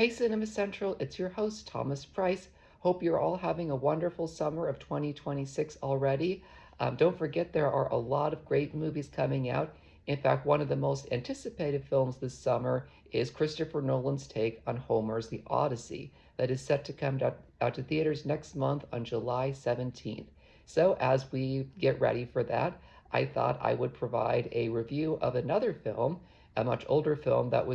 Hey Cinema Central, it's your host Thomas Price. Hope you're all having a wonderful summer of 2026 already. Don't forget there are a lot of great movies coming out. In fact, one of the most anticipated films this summer is Christopher Nolan's take on Homer's The Odyssey that is set to come out to theaters next month on July 17th. So as we get ready for that, I thought I would provide a review of another film, a much older film that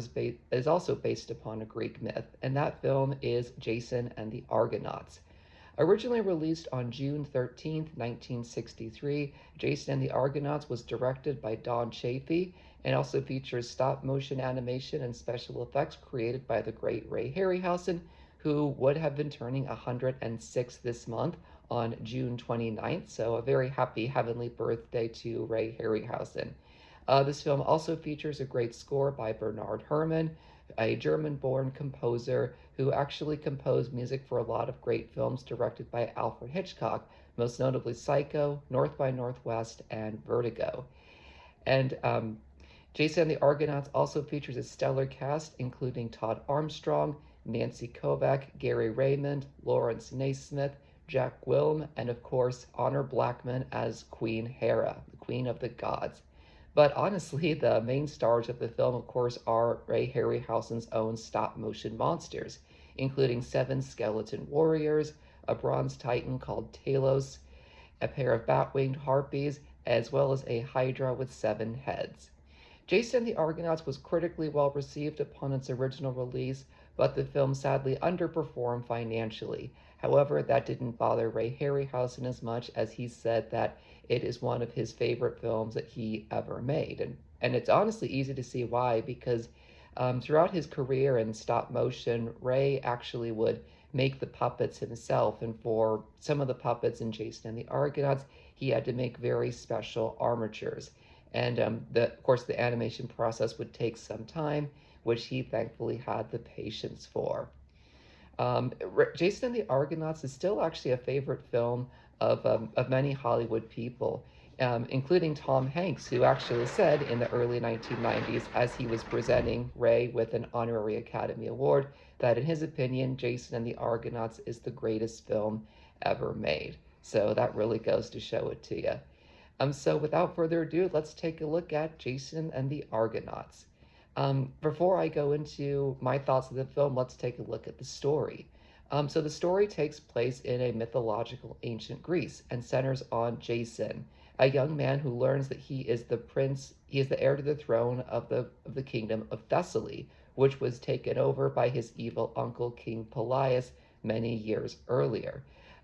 is also based upon a Greek myth, and that film is Jason and the Argonauts. Originally released on June 13th, 1963, Jason and the Argonauts was directed by Don Chaffee and also features stop motion animation and special effects created by the great Ray Harryhausen, who would have been turning 106 this month on June 29th. So a very happy heavenly birthday to Ray Harryhausen. This film also features a great score by Bernard Herrmann, a German-born composer who actually composed music for a lot of great films directed by Alfred Hitchcock, most notably Psycho, North by Northwest, and Vertigo. And Jason and the Argonauts also features a stellar cast, including Todd Armstrong, Nancy Kovac, Gary Raymond, Lawrence Naismith, Jack Wilm, and of course, Honor Blackman as Queen Hera, the Queen of the Gods. But honestly, the main stars of the film, of course, are Ray Harryhausen's own stop-motion monsters, including 7 skeleton warriors, a bronze titan called Talos, a pair of bat-winged harpies, as well as a hydra with 7 heads. Jason and the Argonauts was critically well received upon its original release, but the film sadly underperformed financially. However, that didn't bother Ray Harryhausen as much, as he said that it is one of his favorite films that he ever made. And it's honestly easy to see why, because throughout his career in stop motion, Ray actually would make the puppets himself. And for some of the puppets in Jason and the Argonauts, he had to make very special armatures. And of course, the animation process would take some time, which he thankfully had the patience for. Jason and the Argonauts is still actually a favorite film of many Hollywood people, including Tom Hanks, who actually said in the early 1990s, as he was presenting Ray with an honorary Academy Award, that in his opinion, Jason and the Argonauts is the greatest film ever made. So that really goes to show it to you. So without further ado, let's take a look at Jason and the Argonauts. Before I go into my thoughts of the film, let's take a look at the story. So the story takes place in a mythological ancient Greece and centers on Jason, a young man who learns that he is the heir to the throne of the kingdom of Thessaly, which was taken over by his evil uncle King Pelias many years earlier.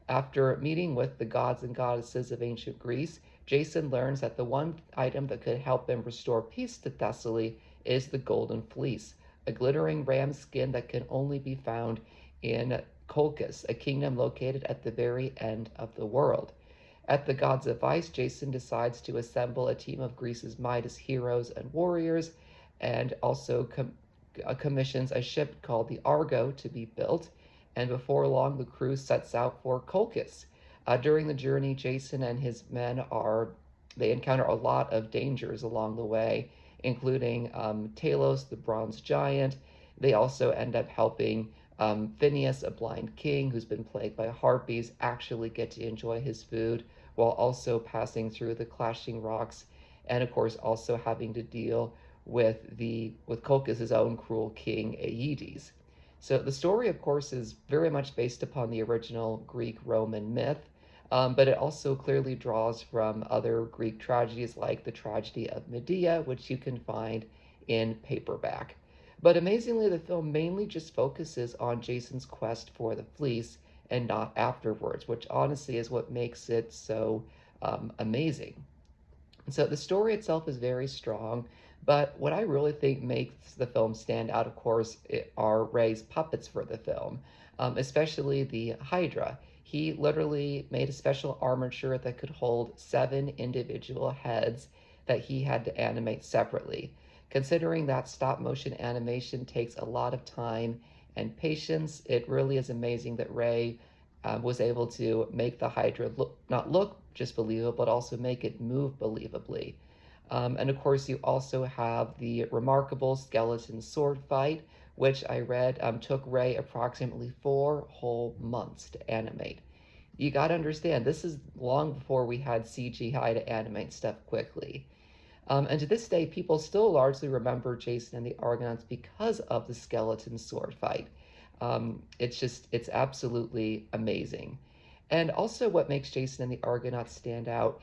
After meeting with the gods and goddesses of ancient Greece, Jason learns that the one item that could help him restore peace to Thessaly is the Golden Fleece, a glittering ram skin that can only be found in Colchis, a kingdom located at the very end of the world. At the god's advice, Jason decides to assemble a team of Greece's mightiest heroes and warriors, and also commissions a ship called the Argo to be built, and before long the crew sets out for Colchis. During the journey, Jason and his men they encounter a lot of dangers along the way, including Talos, the bronze giant. They also end up helping Phineas, a blind king who's been plagued by harpies, actually get to enjoy his food, while also passing through the clashing rocks, and of course also having to deal with Colchis' own cruel king Aeetes. So the story, of course, is very much based upon the original Greek-Roman myth, but it also clearly draws from other Greek tragedies like the tragedy of Medea, which you can find in paperback. But amazingly, the film mainly just focuses on Jason's quest for the fleece and not afterwards, which honestly is what makes it so amazing. So the story itself is very strong, but what I really think makes the film stand out, of course, are Ray's puppets for the film, especially the Hydra. He literally made a special armature that could hold 7 individual heads that he had to animate separately. Considering that stop motion animation takes a lot of time and patience, it really is amazing that Ray was able to make the Hydra not look just believable, but also make it move believably. And of course, you also have the remarkable skeleton sword fight, which I read took Ray approximately 4 whole months to animate. You got to understand, this is long before we had CGI to animate stuff quickly. And to this day, people still largely remember Jason and the Argonauts because of the skeleton sword fight. It's absolutely amazing. And also, what makes Jason and the Argonauts stand out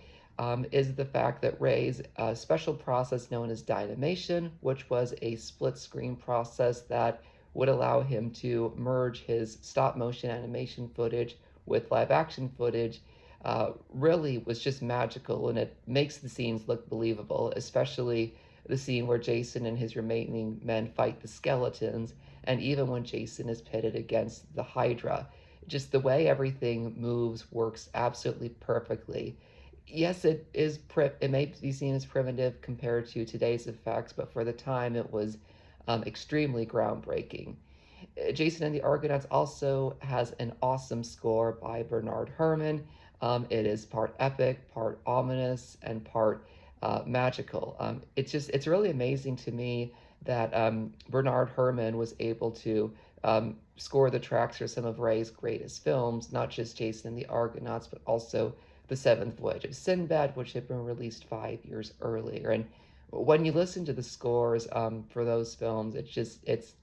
is the fact that Ray's special process known as dynamation, which was a split screen process that would allow him to merge his stop motion animation footage with live action footage, really was just magical, and it makes the scenes look believable, especially the scene where Jason and his remaining men fight the skeletons, and even when Jason is pitted against the Hydra. Just the way everything moves works absolutely perfectly. Yes, it may be seen as primitive compared to today's effects, but for the time it was extremely groundbreaking. Jason and the Argonauts also has an awesome score by Bernard Herrmann. It is part epic, part ominous, and part magical. It's really amazing to me that Bernard Herrmann was able to score the tracks for some of Ray's greatest films, not just Jason and the Argonauts, but also The Seventh Voyage of Sinbad, which had been released 5 years earlier. And when you listen to the scores for those films, it's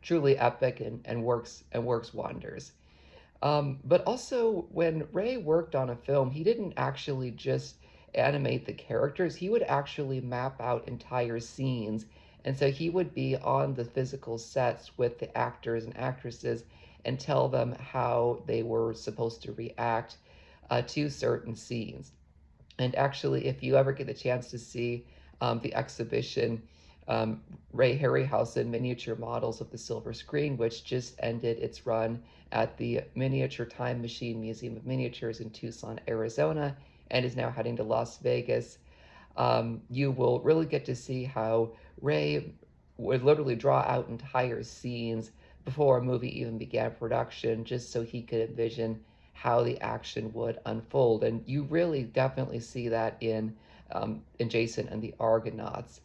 truly epic and works wonders. But also, when Ray worked on a film, he didn't actually just animate the characters, he would actually map out entire scenes. And so he would be on the physical sets with the actors and actresses and tell them how they were supposed to react to certain scenes. And actually, if you ever get the chance to see the exhibition, Ray Harryhausen Miniature Models of the Silver Screen, which just ended its run at the Miniature Time Machine Museum of Miniatures in Tucson, Arizona, and is now heading to Las Vegas, you will really get to see how Ray would literally draw out entire scenes before a movie even began production, just so he could envision how the action would unfold. And you really definitely see that in Jason and the Argonauts.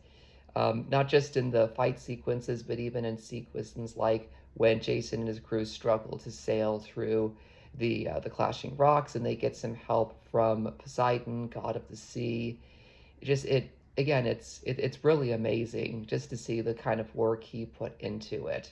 Not just in the fight sequences, but even in sequences like when Jason and his crew struggle to sail through the clashing rocks, and they get some help from Poseidon, god of the sea. It's really amazing just to see the kind of work he put into it.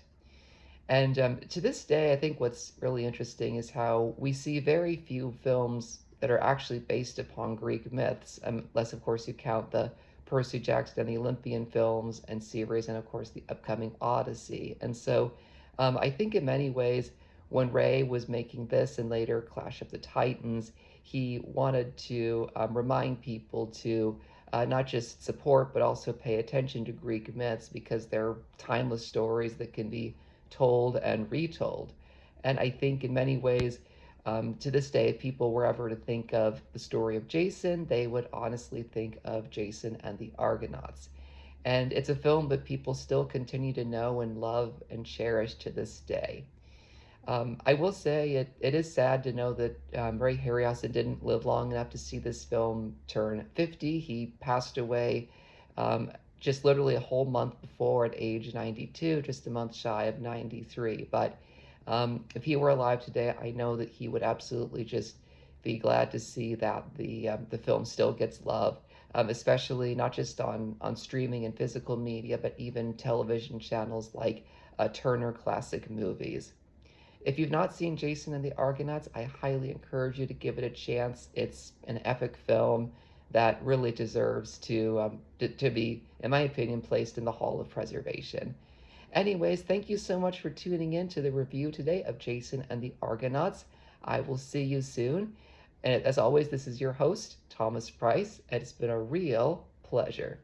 And to this day, I think what's really interesting is how we see very few films that are actually based upon Greek myths, unless, of course, you count the Percy Jackson and the Olympian films and series, and, of course, the upcoming Odyssey. And so I think in many ways, when Ray was making this and later Clash of the Titans, he wanted to remind people to not just support, but also pay attention to Greek myths, because they're timeless stories that can be told and retold. And I think in many ways, to this day, if people were ever to think of the story of Jason, they would honestly think of Jason and the Argonauts. And it's a film that people still continue to know and love and cherish to this day. I will say it is sad to know that Ray Harryhausen didn't live long enough to see this film turn 50. He passed away just literally a whole month before at age 92, just a month shy of 93. But if he were alive today, I know that he would absolutely just be glad to see that the film still gets love, especially not just on streaming and physical media, but even television channels like Turner Classic Movies. If you've not seen Jason and the Argonauts, I highly encourage you to give it a chance. It's an epic film that really deserves to be, in my opinion, placed in the Hall of Preservation. Anyways, thank you so much for tuning in to the review today of Jason and the Argonauts. I will see you soon. And as always, this is your host, Thomas Price, and it's been a real pleasure.